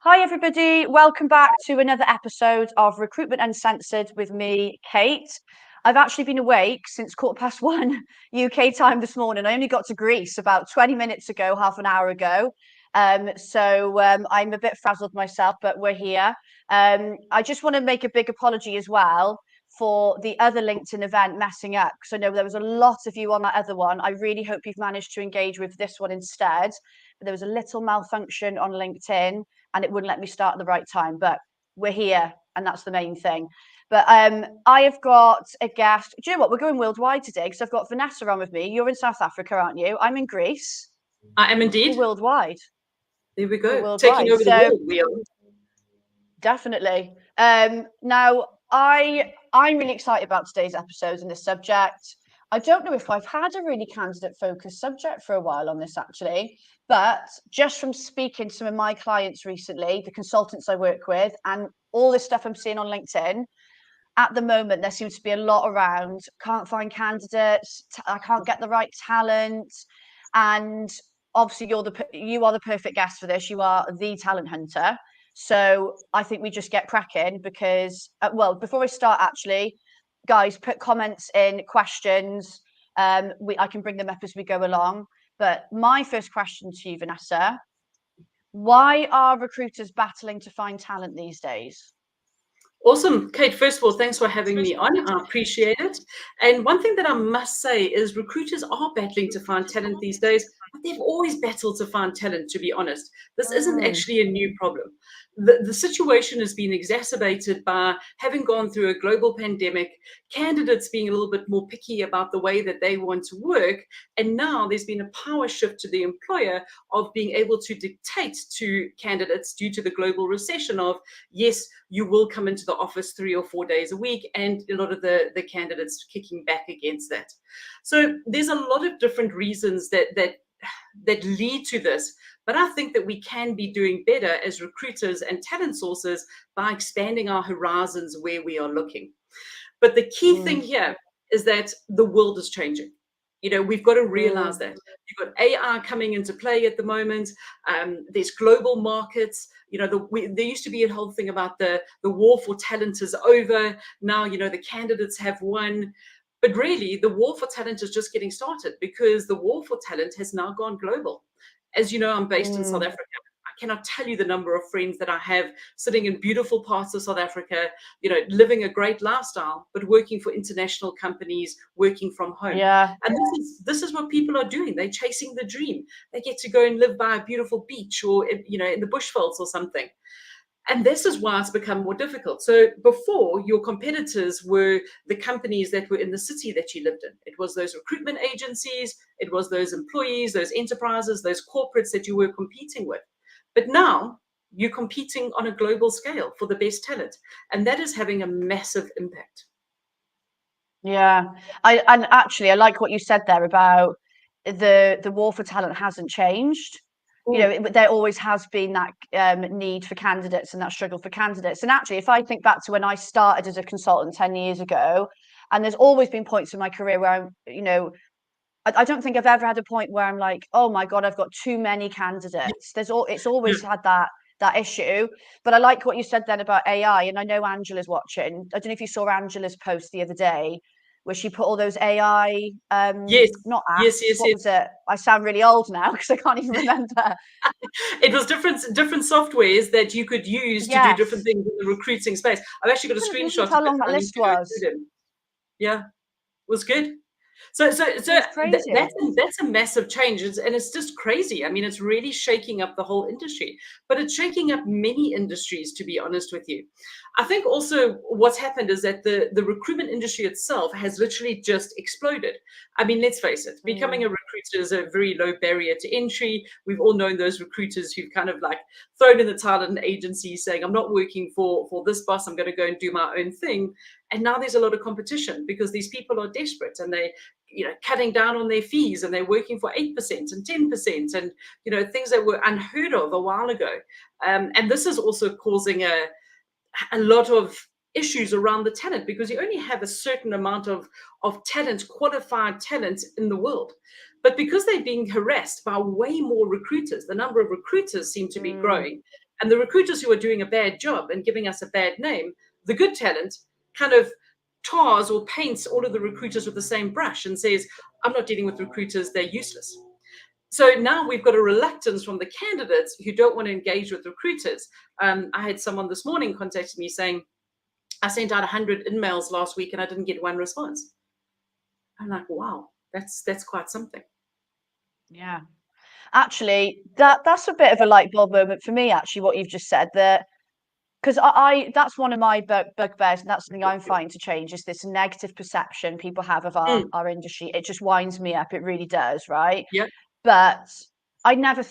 Hi, everybody. Welcome back to another episode of Recruitment Uncensored with me, Kate. I've actually been awake since 1:15 UK time this morning. I only got to Greece about 20 minutes ago, half an hour ago. So I'm a bit frazzled myself, but we're here. I just want to make a big apology as well for the other LinkedIn event messing up, because I know there was a lot of you on that other one. I really hope you've managed to engage with this one instead. But there was a little malfunction on LinkedIn and it wouldn't let me start at the right time, but we're here and that's the main thing. But I have got a guest. Do you know what? We're going worldwide today because I've got Vanessa on with me. You're in South Africa, aren't you? I'm in Greece. I am We're indeed. worldwide. There we We're go. Taking worldwide. over the So world. We are. definitely. Now I'm really excited about today's episode and this subject. I don't know if I've had a really candidate focused subject for a while on this actually, but just from speaking to some of my clients recently, the consultants I work with, and all this stuff I'm seeing on LinkedIn, at the moment there seems to be a lot around can't find candidates, I can't get the right talent, and obviously you are the perfect guest for this. You are the talent hunter. So I think we just get cracking because well, before I start, actually, guys, put comments in, questions. I can bring them up as we go along. But my first question to you, Vanessa: why are recruiters battling to find talent these days? Awesome. Kate, first of all, thanks for having me on. I appreciate it. And one thing that I must say is recruiters are battling to find talent these days, but they've always battled to find talent, to be honest. This isn't Mm, actually a new problem. The situation has been exacerbated by having gone through a global pandemic, candidates being a little bit more picky about the way that they want to work. And now there's been a power shift to the employer of being able to dictate to candidates due to the global recession of, yes, you will come into the office 3 or 4 days a week, and a lot of the candidates kicking back against that. So there's a lot of different reasons that lead to this, but I think that we can be doing better as recruiters and talent sources by expanding our horizons where we are looking. But the key thing mm, here is that the world is changing. We've got to realize mm. that you've got AI coming into play at the moment. There's global markets. There used to be a whole thing about the war for talent is over. Now, the candidates have won. But really, the war for talent is just getting started because the war for talent has now gone global. As you know, I'm based in South Mm. Africa. I cannot tell you the number of friends that I have sitting in beautiful parts of South Africa, living a great lifestyle, but working for international companies, working from home. Yeah. And this is what people are doing. They're chasing the dream. They get to go and live by a beautiful beach or in the bushvelds or something. And this is why it's become more difficult. So before, your competitors were the companies that were in the city that you lived in. It was those recruitment agencies, it was those employees, those enterprises, those corporates that you were competing with. But now you're competing on a global scale for the best talent. And that is having a massive impact. Yeah, and actually I like what you said there about the war for talent hasn't changed. Mm. There always has been that need for candidates and that struggle for candidates. And actually, if I think back to when I started as a consultant 10 years ago, and there's always been points in my career where I don't think I've ever had a point where I'm like, oh my God, I've got too many candidates. It's Yeah. always had that issue. But I like what you said then about AI, and I know Angela's watching. I don't know if you saw Angela's post the other day where she put all those AI Yes, not yes, apps. yes, What yes. was it? I sound really old now because I can't even remember. It was different softwares that you could use to do different Yes. things in the recruiting space. I've actually got a I couldn't screenshot believe of how it. long that I need list to go through was. them. Yeah, was good. So It was that's crazy. that's a massive change, and it's just crazy. I mean, it's really shaking up the whole industry, but it's shaking up many industries, to be honest with you. I think also what's happened is that the recruitment industry itself has literally just exploded. I mean, let's face it, becoming Mm, a recruiter is a very low barrier to entry. We've all known those recruiters who've kind of like thrown in the towel at an agency saying, I'm not working for this boss, I'm going to go and do my own thing. And now there's a lot of competition because these people are desperate and they cutting down on their fees, and they're working for 8% and 10%, and things that were unheard of a while ago. And this is also causing a lot of issues around the talent because you only have a certain amount of talent, qualified talent in the world. But because they're being harassed by way more recruiters, the number of recruiters seem to be mm, growing. And the recruiters who are doing a bad job and giving us a bad name, the good talent kind of tars or paints all of the recruiters with the same brush and says, I'm not dealing with recruiters, they're useless. So now we've got a reluctance from the candidates who don't want to engage with recruiters. I had someone this morning contacted me saying, I sent out 100 emails last week and I didn't get one response. I'm like, wow, that's quite something. Yeah. Actually, that's a bit of a light bulb moment for me, actually, what you've just said, that because I that's one of my bugbears, and that's something I'm fighting to change, is this negative perception people have of our industry. It just winds me up. It really does, right? Yeah. But I never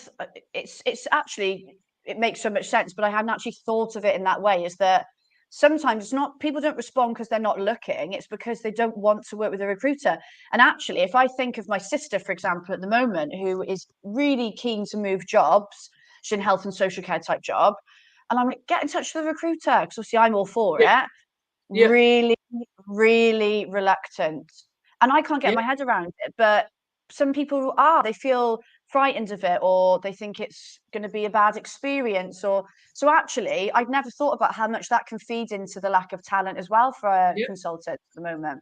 it's actually, it makes so much sense, but I hadn't actually thought of it in that way, is that sometimes it's not, people don't respond because they're not looking, it's because they don't want to work with a recruiter. And actually, if I think of my sister, for example, at the moment, who is really keen to move jobs, she's in health and social care type job, and I'm like, get in touch with the recruiter, because obviously I'm all for Yeah. it. Yeah. Really, really reluctant. And I can't get Yeah. my head around it. But some people are, they feel frightened of it, or they think it's going to be a bad experience. Or so actually, I'd never thought about how much that can feed into the lack of talent as well for Yeah. consultants at the moment.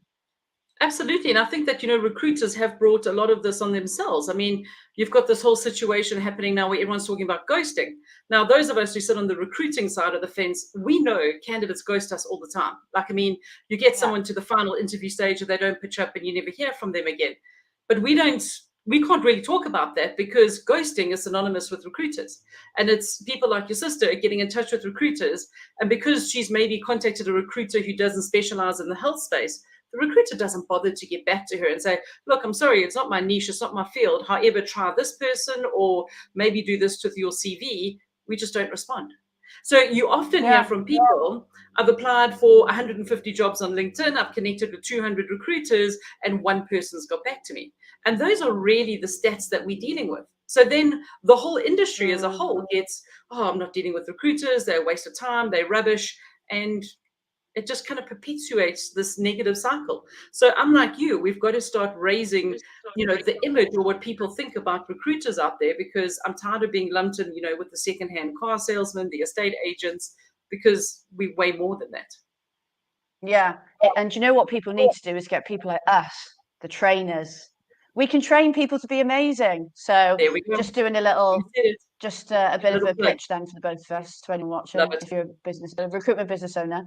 Absolutely. And I think that, recruiters have brought a lot of this on themselves. I mean, you've got this whole situation happening now where everyone's talking about ghosting. Now, those of us who sit on the recruiting side of the fence, we know candidates ghost us all the time. Like, I mean, you get someone to the final interview stage and they don't pitch up and you never hear from them again. But we can't really talk about that because ghosting is synonymous with recruiters. And it's people like your sister getting in touch with recruiters. And because she's maybe contacted a recruiter who doesn't specialize in the health space, the recruiter doesn't bother to get back to her and say, look, I'm sorry, it's not my niche, it's not my field. However, try this person or maybe do this with your CV. We just don't respond. So you often hear from people, I've applied for 150 jobs on LinkedIn, I've connected with 200 recruiters, and one person's got back to me. And those are really the stats that we're dealing with. So then the whole industry as a whole gets, I'm not dealing with recruiters, they're a waste of time, they're rubbish. And it just kind of perpetuates this negative cycle. So unlike you, we've got to start raising, the image or what people think about recruiters out there, because I'm tired of being lumped in, with the secondhand car salesman, the estate agents, because we weigh more than that. Yeah. And you know what people need to do is get people like us, the trainers. We can train people to be amazing. So There we go. just doing a little, just a bit of a play. pitch then for the both of us, to anyone watching, Love it. if you're a recruitment business owner.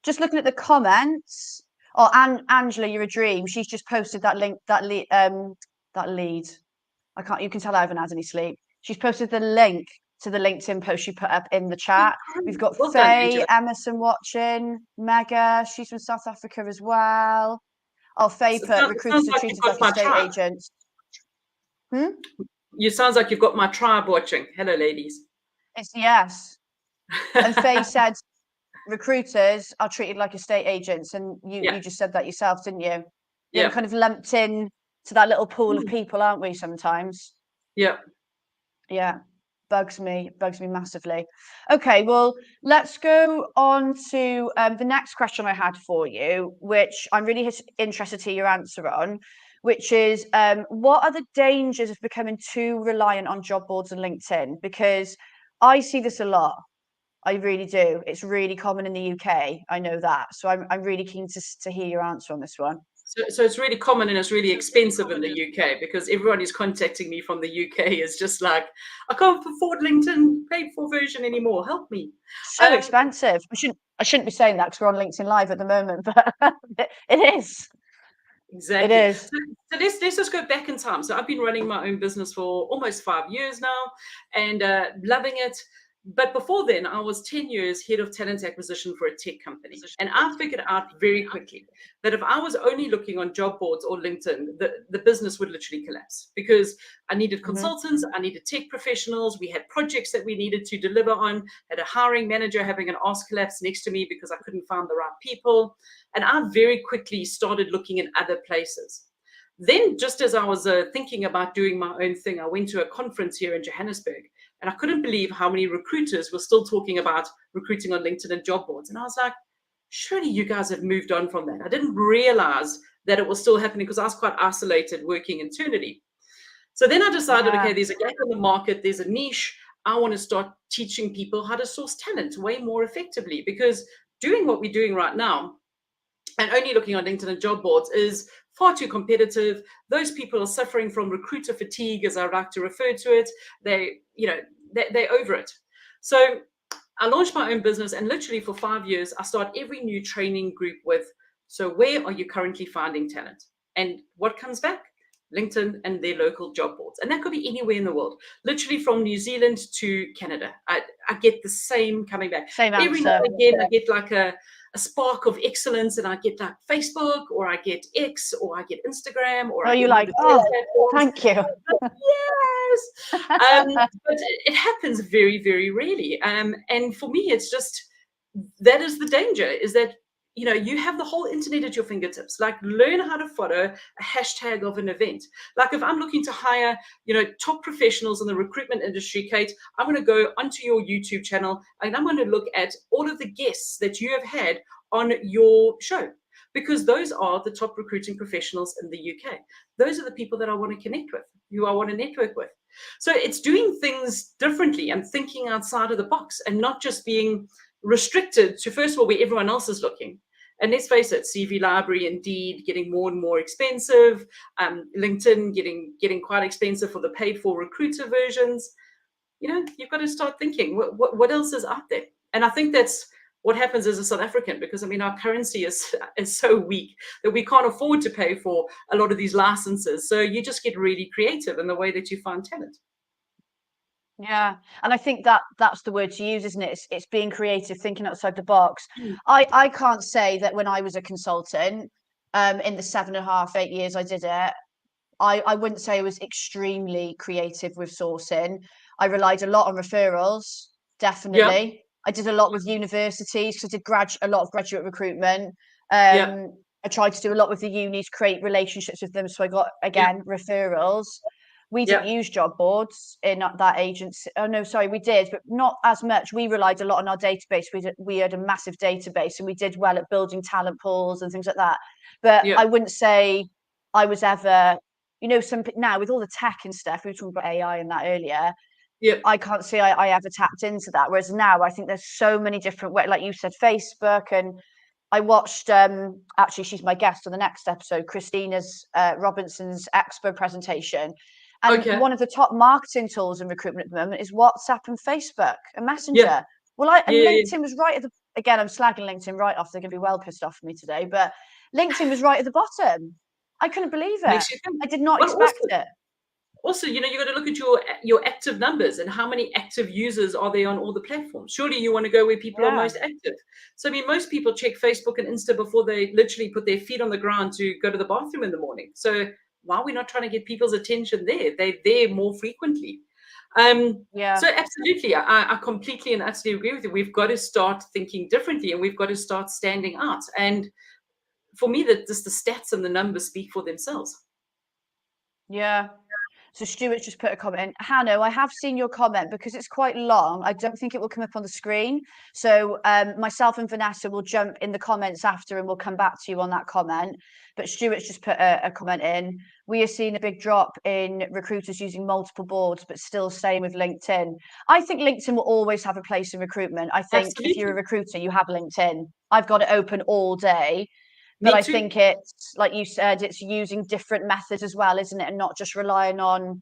Just looking at the comments. Oh, Angela, you're a dream. She's just posted that link, that lead. You can tell I haven't had any sleep. She's posted the link to the LinkedIn post you put up in the chat. We've got Well done, Faye Angela. Emerson watching, Mega, she's from South Africa as well. Oh, Faye put recruiters are treated like estate agents. You sounds like you've got my tribe watching. Hello, ladies. It's yes. And Faye said recruiters are treated like estate agents, and you just said that yourself, didn't you? Yeah, we're kind of lumped in to that little pool of people, aren't we, sometimes? Yeah. Yeah. Bugs me massively. Okay, well, let's go on to the next question I had for you, which I'm really interested to hear your answer on, which is what are the dangers of becoming too reliant on job boards and LinkedIn? Because I see this a lot. I really do. It's really common in the UK. I know that. So I'm really keen to hear your answer on this one. So it's really common and it's really expensive in the UK, because everyone who's contacting me from the UK is just like, I can't afford LinkedIn paid for version anymore. Help me. So expensive. I shouldn't be saying that because we're on LinkedIn Live at the moment, but it is. Exactly. It is. So let's just go back in time. So I've been running my own business for almost 5 years now, and loving it. But before then, I was 10 years head of talent acquisition for a tech company. And I figured out very quickly that if I was only looking on job boards or LinkedIn, the business would literally collapse, because I needed consultants, I needed tech professionals, we had projects that we needed to deliver on, had a hiring manager having an arse collapse next to me because I couldn't find the right people. And I very quickly started looking in other places. Then, just as I was thinking about doing my own thing, I went to a conference here in Johannesburg, and I couldn't believe how many recruiters were still talking about recruiting on LinkedIn and job boards. And I was like, surely you guys have moved on from that. I didn't realize that it was still happening because I was quite isolated working internally. So then I decided, okay, there's a gap in the market, there's a niche. I want to start teaching people how to source talent way more effectively, because doing what we're doing right now and only looking on LinkedIn and job boards is far too competitive. Those people are suffering from recruiter fatigue, as I like to refer to it. They're over it. So I launched my own business, and literally for 5 years, I start every new training group with, so where are you currently finding talent? And what comes back? LinkedIn and their local job boards. And that could be anywhere in the world, literally from New Zealand to Canada. I get the same coming back. Same Every now answer. and again, I get like a spark of excellence, and I get like Facebook, or I get X, or I get Instagram, or Oh, I you get like, oh, thank you. yes. But it happens very, very rarely. And for me, it's just, that is the danger, is that you have the whole internet at your fingertips. Like, learn how to follow a hashtag of an event. Like, if I'm looking to hire top professionals in the recruitment industry, Kate, I'm going to go onto your YouTube channel, and I'm going to look at all of the guests that you have had on your show, because those are the top recruiting professionals in the UK. Those are the people that I want to connect with, who I want to network with. So it's doing things differently and thinking outside of the box, and not just being restricted to, first of all, where everyone else is looking. And let's face it, CV Library, Indeed, getting more and more expensive. LinkedIn getting quite expensive for the paid for recruiter versions. You've got to start thinking, what else is out there? And I think that's what happens as a South African, because our currency is so weak that we can't afford to pay for a lot of these licenses. So you just get really creative in the way that you find talent. Yeah, and I think that's the word to use, isn't it? It's being creative, thinking outside the box. Mm. I can't say that when I was a consultant, in the 7.5, 8 years I did it, I wouldn't say I was extremely creative with sourcing. I relied a lot on referrals, Yeah, definitely. I did a lot with universities, because I did a lot of graduate recruitment. yeah, I tried to do a lot with the unis, create relationships with them, so I got, yeah, again, referrals. We didn't yeah, use job boards in that agency. Oh no, sorry, we did, but not as much. We relied a lot on our database. We had a massive database, and we did well at building talent pools and things like that. But yeah, I wouldn't say I was ever, now with all the tech and stuff, we were talking about AI and that earlier. yeah, I can't say I ever tapped into that. Whereas now I think there's so many different ways, like you said, Facebook. And I watched, actually, she's my guest on the next episode, Christina's Robinson's Expo presentation. And okay, one of the top marketing tools in recruitment at the moment is WhatsApp and Facebook and yeah, Messenger. And yeah, yeah. LinkedIn was right at the, again, I'm slagging LinkedIn right off. They're going to be well pissed off with me today, but LinkedIn was right at the bottom. I couldn't believe it. Makes you think. I did not Well, expect it. also, you got to look at your active numbers, and how many active users are there on all the platforms. Surely you want to go where people are Yeah. most active. So, most people check Facebook and Insta before they literally put their feet on the ground to go to the bathroom in the morning. So why are we not trying to get people's attention there? They're there more frequently. Yeah. So absolutely, I completely and utterly agree with you. We've got to start thinking differently, and we've got to start standing out. And for me, that just the stats and the numbers speak for themselves. Yeah. So Stuart's just put a comment in. Hanno, I have seen your comment, because it's quite long. I don't think it will come up on the screen. So myself and Vanessa will jump in the comments after, and we'll come back to you on that comment. But Stuart's just put a comment in. We are seeing a big drop in recruiters using multiple boards, but still staying with LinkedIn. I think LinkedIn will always have a place in recruitment. I think if you're a Absolutely. recruiter, you have LinkedIn. I've got it open all day. But Me I too. think it's, like you said, it's using different methods as well, isn't it? And not just relying on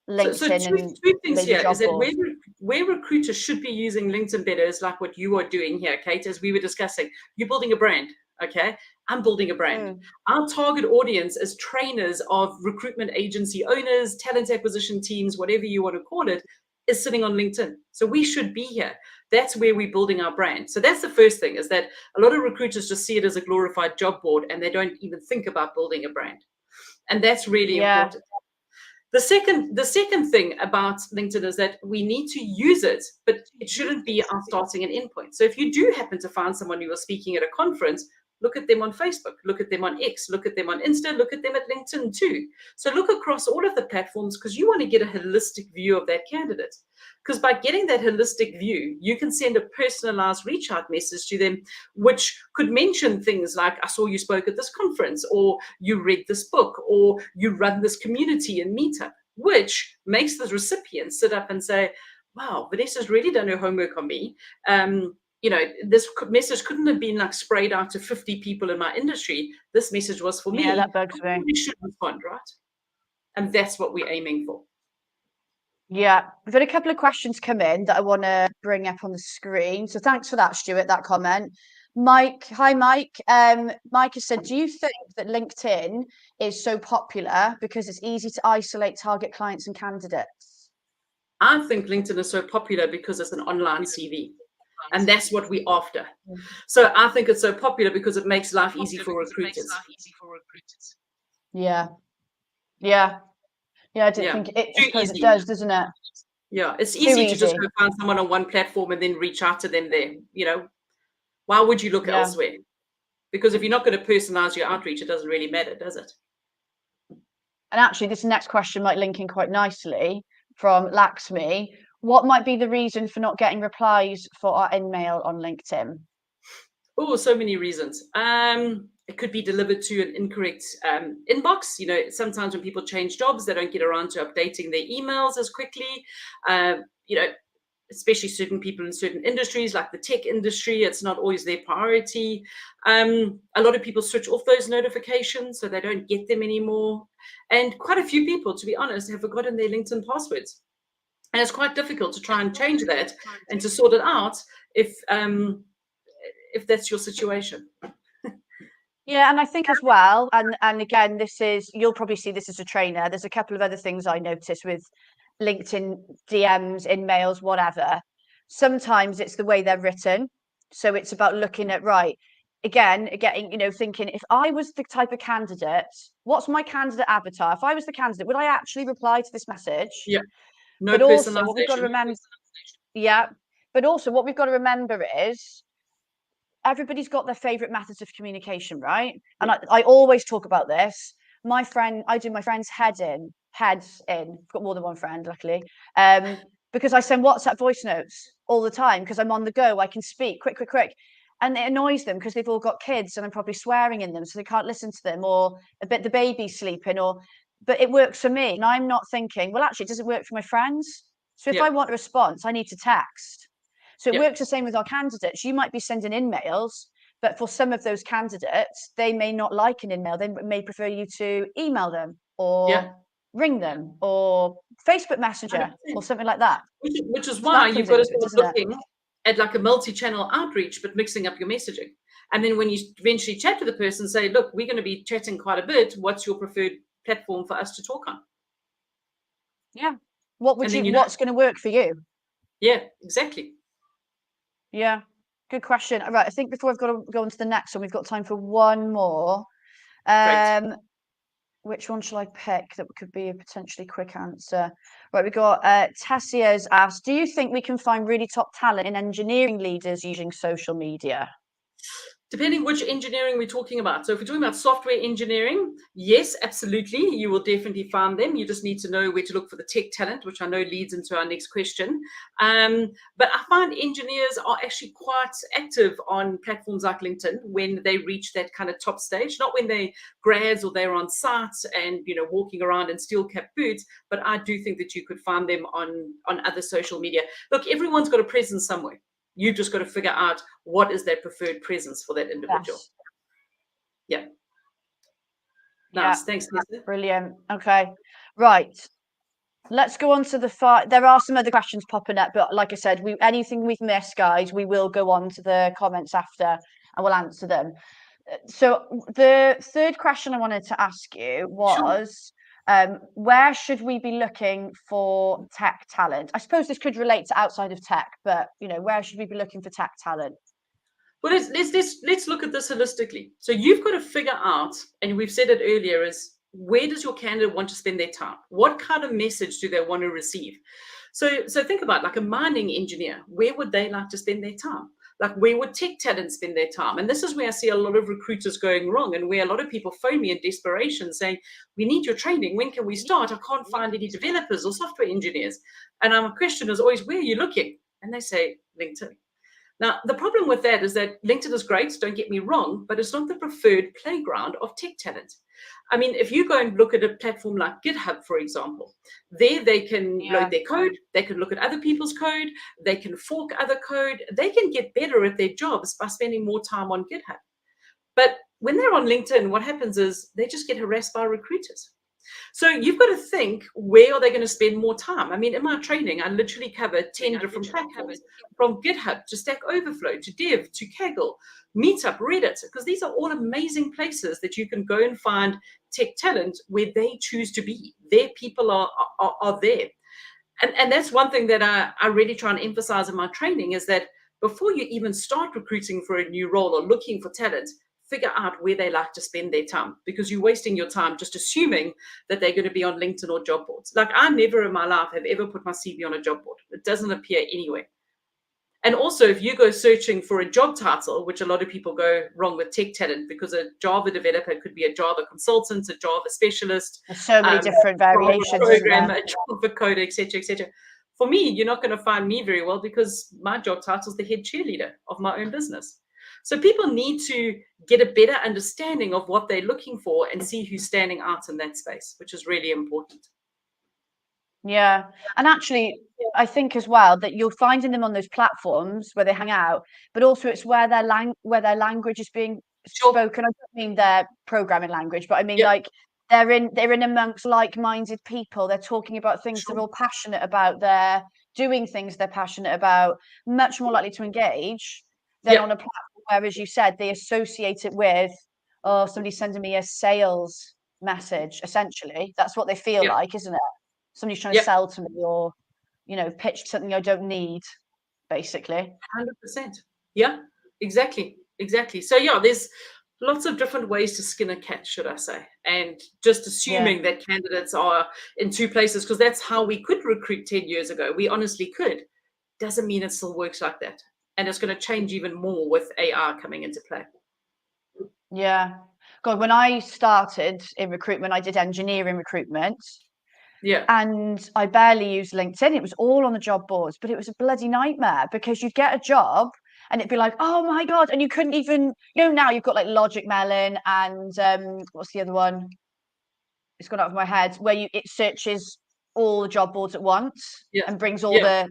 So LinkedIn and two things maybe here is job that boards. where recruiters should be using LinkedIn better is like what you are doing here, Kate, as we were discussing. You're building a brand, okay? I'm building a brand. Mm. Our target audience as trainers of recruitment agency owners, talent acquisition teams, whatever you want to call it, is sitting on LinkedIn. So we should be here. That's where we're building our brand. So that's the first thing, is that a lot of recruiters just see it as a glorified job board, and they don't even think about building a brand. And that's really Yeah. important. The second thing about LinkedIn is that we need to use it, but it shouldn't be our starting and end point. So if you do happen to find someone you are speaking at a conference, look at them on Facebook, look at them on X, look at them on Insta, look at them at LinkedIn too. So look across all of the platforms, because you want to get a holistic view of that candidate. Because by getting that holistic view, you can send a personalized reach out message to them, which could mention things like, I saw you spoke at this conference, or you read this book, or you run this community and meetup, which makes the recipient sit up and say, wow, Vanessa's really done her homework on me. This message couldn't have been like sprayed out to 50 people in my industry. This message was for me. Yeah, that bugs me. We should respond, right? And that's what we're aiming for. Yeah, we've had a couple of questions come in that I want to bring up on the screen. So thanks for that, Stuart, that comment. Mike, hi, Mike. Mike has said, do you think that LinkedIn is so popular because it's easy to isolate target clients and candidates? I think LinkedIn is so popular because it's an online CV. And that's what we're after. So I think it's so popular because it makes life easy for recruiters. Yeah. Yeah. Yeah, I don't think it, I suppose it does, doesn't it? Yeah, it's easy to just go find someone on one platform and then reach out to them there. Why would you look elsewhere? Because if you're not going to personalize your outreach, it doesn't really matter, does it? And actually, this next question might link in quite nicely from Laxmi. What might be the reason for not getting replies for our InMail on LinkedIn? Oh, so many reasons. It could be delivered to an incorrect inbox. Sometimes when people change jobs, they don't get around to updating their emails as quickly. Especially certain people in certain industries, like the tech industry, it's not always their priority. A lot of people switch off those notifications, so they don't get them anymore. And quite a few people, to be honest, have forgotten their LinkedIn passwords. And it's quite difficult to try and change that and to sort it out if that's your situation. Yeah, and I think as well, and again, you'll probably see this as a trainer. There's a couple of other things I notice with LinkedIn DMs, InMails, whatever. Sometimes it's the way they're written. So it's about looking at, right, again, getting, thinking, if I was the type of candidate, what's my candidate avatar? If I was the candidate, would I actually reply to this message? Yeah. No but also what we've got to personalization. remember, but also what we've got to remember is everybody's got their favorite methods of communication, right? And I always talk about this. I do my friend's heads in. I've got more than one friend, luckily. Because I send WhatsApp voice notes all the time because I'm on the go. I can speak quick. And it annoys them because they've all got kids and I'm probably swearing in them, so they can't listen to them, or the baby's sleeping, but it works for me. And I'm not thinking, well, actually, does it work for my friends? So if I want a response, I need to text. So it works the same with our candidates. You might be sending InMails, but for some of those candidates, they may not like an InMail. They may prefer you to email them or ring them or Facebook Messenger 100%. Or something like that. Which is why you've got to start looking at like a multi-channel outreach, but mixing up your messaging. And then when you eventually chat to the person, say, look, we're going to be chatting quite a bit. What's your preferred platform for us to talk on? Yeah. What's going to work for you? Yeah, exactly. Yeah, good question. All right, I think before I've got to go on to the next one, we've got time for one more. Which one shall I pick that could be a potentially quick answer? Right, we've got Tessia's asked, do you think we can find really top talent in engineering leaders using social media? Depending which engineering we're talking about. So if we're talking about software engineering, yes, absolutely. You will definitely find them. You just need to know where to look for the tech talent, which I know leads into our next question. But I find engineers are actually quite active on platforms like LinkedIn when they reach that kind of top stage, not when they grads or they're on site and, walking around in steel cap boots. But I do think that you could find them on other social media. Look, everyone's got a presence somewhere. You've just got to figure out what is their preferred presence for that individual. Yes. Yeah. Nice. Thanks, Lisa. Brilliant. Okay. Right. Let's go on to there are some other questions popping up, but like I said, anything we've missed, guys, we will go on to the comments after and we'll answer them. So the third question I wanted to ask you was, where should we be looking for tech talent? I suppose this could relate to outside of tech, but where should we be looking for tech talent? Well, let's look at this holistically. So you've got to figure out, and we've said it earlier, is where does your candidate want to spend their time? What kind of message do they want to receive? So think about like a mining engineer. Where would they like to spend their time? Like where would tech talent spend their time? And this is where I see a lot of recruiters going wrong and where a lot of people phone me in desperation saying, we need your training. When can we start? I can't find any developers or software engineers. And my question is always, where are you looking? And they say, LinkedIn. Now, the problem with that is that LinkedIn is great, don't get me wrong, but it's not the preferred playground of tech talent. I mean, if you go and look at a platform like GitHub, for example, there they can load their code, they can look at other people's code, they can fork other code, they can get better at their jobs by spending more time on GitHub. But when they're on LinkedIn, what happens is they just get harassed by recruiters. So you've got to think, where are they going to spend more time? I mean, in my training, I literally cover 10 different platforms, from GitHub to Stack Overflow to Dev to Kaggle, Meetup, Reddit, because these are all amazing places that you can go and find tech talent where they choose to be. Their people are there. And that's one thing that I really try and emphasize in my training, is that before you even start recruiting for a new role or looking for talent, figure out where they like to spend their time, because you're wasting your time just assuming that they're going to be on LinkedIn or job boards. Like, I never in my life have ever put my CV on a job board. It doesn't appear anywhere. And also, if you go searching for a job title, which a lot of people go wrong with tech talent, because a Java developer could be a Java consultant, a Java specialist. There's so many different variations, programmer, a Java coder, etc., etc. For me, you're not going to find me very well, because my job title is the head cheerleader of my own business. So people need to get a better understanding of what they're looking for and see who's standing out in that space, which is really important. Yeah. And actually, I think as well that you're finding them on those platforms where they hang out, but also it's where their language is being spoken. I don't mean their programming language, but I mean like they're in amongst like-minded people. They're talking about things they're all passionate about. They're doing things they're passionate about, much more likely to engage than on a platform where, as you said, they associate it with, oh, somebody's sending me a sales message. Essentially, that's what they feel like, isn't it? Somebody's trying to sell to me, or, you know, pitch something I don't need, basically. 100%. Yeah, exactly. So yeah, there's lots of different ways to skin a cat, should I say, and just assuming that candidates are in two places, because that's how we could recruit 10 years ago. We honestly could. Doesn't mean it still works like that. And it's going to change even more with AI coming into play. Yeah. God, when I started in recruitment, I did engineering recruitment. Yeah. And I barely used LinkedIn. It was all on the job boards, but it was a bloody nightmare, because you'd get a job and it'd be like, oh my God. And you couldn't even, you know, now you've got like Logic Melon and what's the other one? It's gone out of my head, where it searches all the job boards at once and brings all the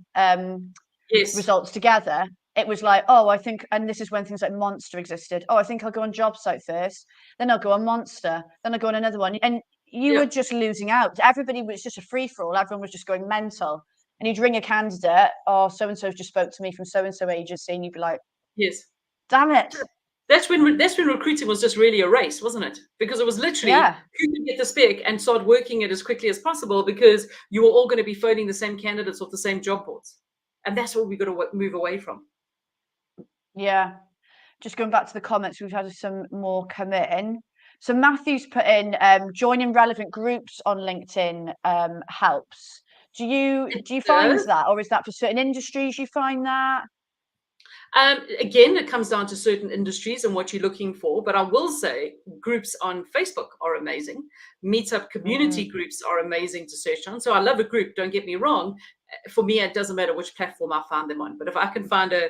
results together. It was like, oh, I think, and this is when things like Monster existed. Oh, I think I'll go on job site first, then I'll go on Monster, then I'll go on another one. And you were just losing out. Everybody was just a free for all. Everyone was just going mental. And you'd ring a candidate, oh, so and so just spoke to me from so and so agency, and you'd be like, yes, damn it. That's when recruiting was just really a race, wasn't it? Because it was literally who could get the spec and start working it as quickly as possible, because you were all going to be phoning the same candidates off the same job boards. And that's what we've got to move away from. Yeah. Just going back to the comments, we've had some more come in. So Matthew's put in, joining relevant groups on LinkedIn helps. Do you find that, or is that for certain industries you find that? Again, it comes down to certain industries and what you're looking for. But I will say groups on Facebook are amazing. Meetup community groups are amazing to search on. So I love a group, don't get me wrong. For me, it doesn't matter which platform I find them on. But if I can find a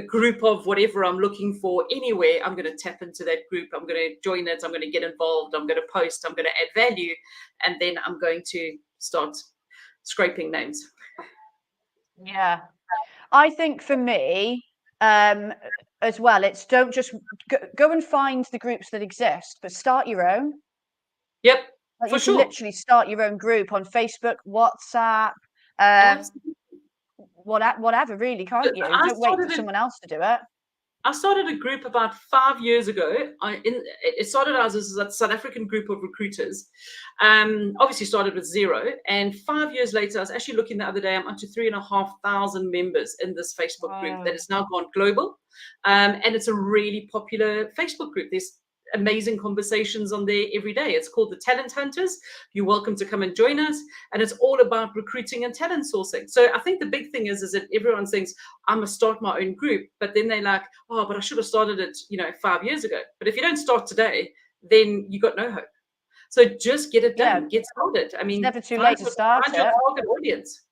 group of whatever I'm looking for anywhere, I'm going to tap into that group. I'm going to join it. I'm going to get involved. I'm going to post. I'm going to add value. And then I'm going to start scraping names. Yeah. I think for me, as well, it's don't just go and find the groups that exist, but start your own. Yep. Like, you can literally start your own group on Facebook, WhatsApp, whatever, really, can't you? Don't wait for someone else to do it. I started a group about 5 years ago. It started as a South African group of recruiters. Obviously started with 0. And 5 years later, I was actually looking the other day, I'm up to 3,500 members in this Facebook group that has now gone global. And it's a really popular Facebook group. There's amazing conversations on there every day. It's called the Talent Hunters. You're welcome to come and join us. And it's all about recruiting and talent sourcing. So I think the big thing is that everyone thinks, I'm going to start my own group. But then they're like, oh, but I should have started it, 5 years ago. But if you don't start today, then you got no hope. So just get it done. Get started. I mean, it's never too late to start find your target audience.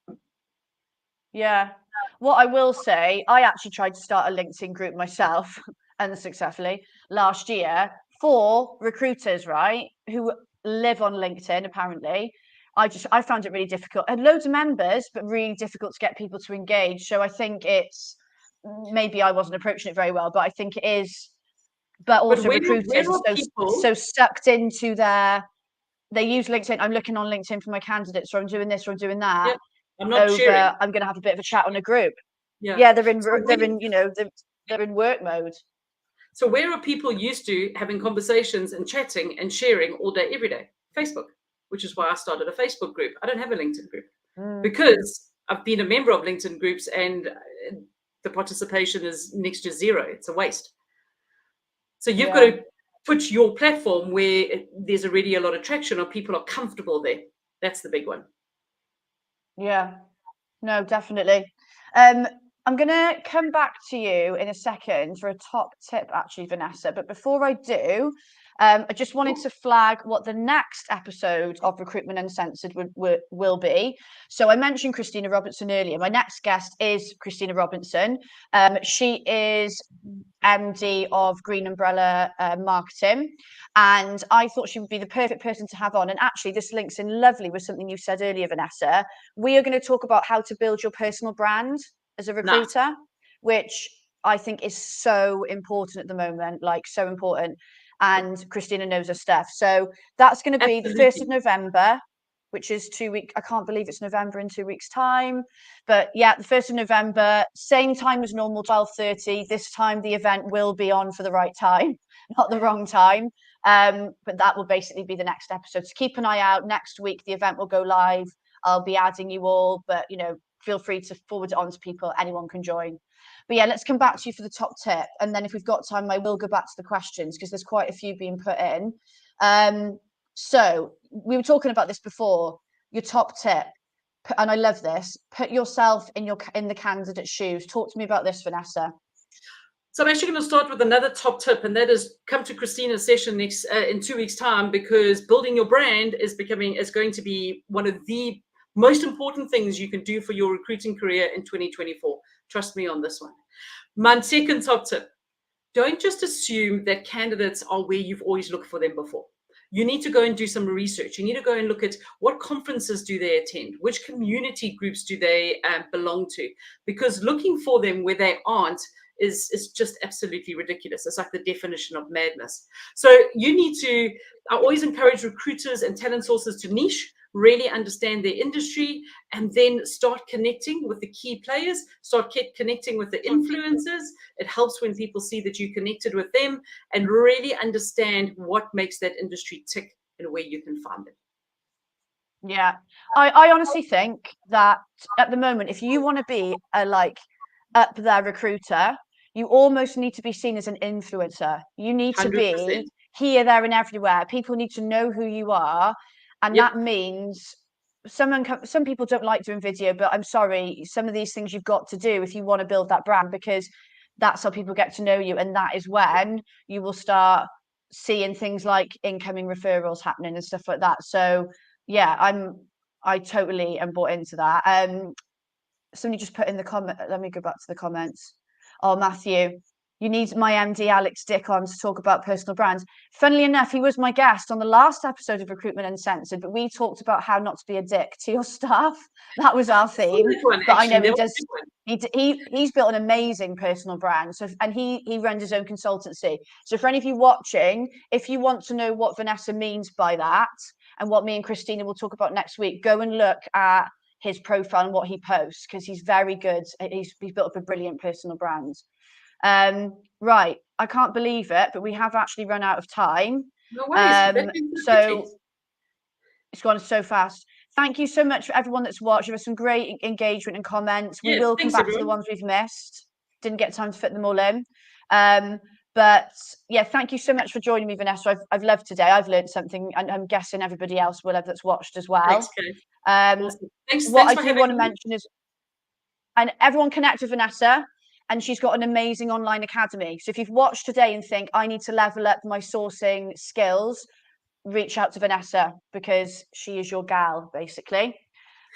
Yeah. What I will say, I actually tried to start a LinkedIn group myself, unsuccessfully, last year, for recruiters, right, who live on LinkedIn, apparently. I found it really difficult. I had loads of members, but really difficult to get people to engage. So I think it's, maybe I wasn't approaching it very well, but I think it is. But also recruiters are are people so sucked into they use LinkedIn. I'm looking on LinkedIn for my candidates, or I'm doing this, or I'm doing that. Yeah, I'm not sharing. I'm going to have a bit of a chat on a group. Yeah, they're in so they're in work mode. So where are people used to having conversations and chatting and sharing all day, every day? Facebook, which is why I started a Facebook group. I don't have a LinkedIn group because I've been a member of LinkedIn groups and the participation is next to zero. It's a waste. So you've got to put your platform where there's already a lot of traction or people are comfortable there. That's the big one. Yeah, no, definitely. I'm going to come back to you in a second for a top tip, actually, Vanessa. But before I do, I just wanted to flag what the next episode of Recruitment Uncensored will be. So I mentioned Christina Robinson earlier. My next guest is Christina Robinson. She is MD of Green Umbrella Marketing. And I thought she would be the perfect person to have on. And actually, this links in lovely with something you said earlier, Vanessa. We are going to talk about how to build your personal brand as a recruiter, which I think is so important at the moment, like so important. And Christina knows her stuff. So that's going to be the 1st of November, which is 2 weeks. I can't believe it's November in 2 weeks' time. But yeah, the 1st of November, same time as normal, 12:30. This time the event will be on for the right time, not the wrong time. But that will basically be the next episode. So keep an eye out. Next week, the event will go live. I'll be adding you all, but feel free to forward it on to people. Anyone can join. But yeah, let's come back to you for the top tip. And then if we've got time, I will go back to the questions because there's quite a few being put in. So we were talking about this before, your top tip. And I love this. Put yourself in the candidate's shoes. Talk to me about this, Vanessa. So I'm actually going to start with another top tip, and that is come to Christina's session next in 2 weeks' time, because building your brand is going to be one of the most important things you can do for your recruiting career in 2024. Trust me on this one. My second top tip: don't just assume that candidates are where you've always looked for them before. You need to go and do some research. You need to go and look at what conferences do they attend, which community groups do they belong to, because looking for them where they aren't is just absolutely ridiculous. It's like the definition of madness. So I always encourage recruiters and talent sources to niche, really understand their industry, and then start connecting with the key players, start connecting with the influencers. It helps when people see that you connected with them and really understand what makes that industry tick and where you can find it. Yeah, I honestly think that at the moment, if you want to be a up there recruiter, you almost need to be seen as an influencer. You need to 100%. be here, there, and everywhere. People need to know who you are, and that means some people don't like doing video, but I'm sorry, some of these things you've got to do if you want to build that brand, because that's how people get to know you, and that is when you will start seeing things like incoming referrals happening and stuff like that. So yeah, I totally am bought into that. Somebody just put in the comment. Let me go back to the comments. Oh, Matthew, you need my MD Alex Dick on to talk about personal brands. Funnily enough, he was my guest on the last episode of Recruitment Uncensored, but we talked about how not to be a dick to your staff. That was our theme. But I know he does. He's built an amazing personal brand. So, and he runs his own consultancy. So for any of you watching, if you want to know what Vanessa means by that and what me and Christina will talk about next week, go and look at his profile and what he posts, because he's very good. He's built up a brilliant personal brand. Right, I can't believe it, but we have actually run out of time. No worries. So it's gone so fast. Thank you so much for everyone that's watched. There was some great engagement and comments. We will come back to the ones we've missed. Didn't get time to fit them all in. But yeah, thank you so much for joining me, Vanessa. I've loved today. I've learned something, and I'm guessing everybody else will have that's watched as well. Thanks, Kate. Awesome. What I do want to mention is, and everyone connect with Vanessa, and she's got an amazing online academy. So if you've watched today and think, I need to level up my sourcing skills, reach out to Vanessa, because she is your gal, basically.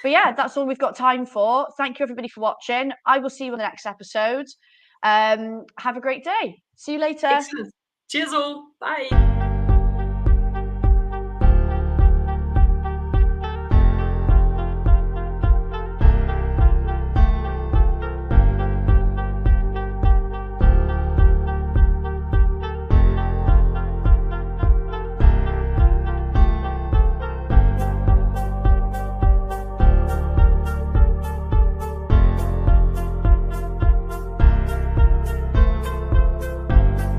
But yeah, that's all we've got time for. Thank you, everybody, for watching. I will see you on the next episode. Have a great day. See you later. Excellent. Cheers all. Bye.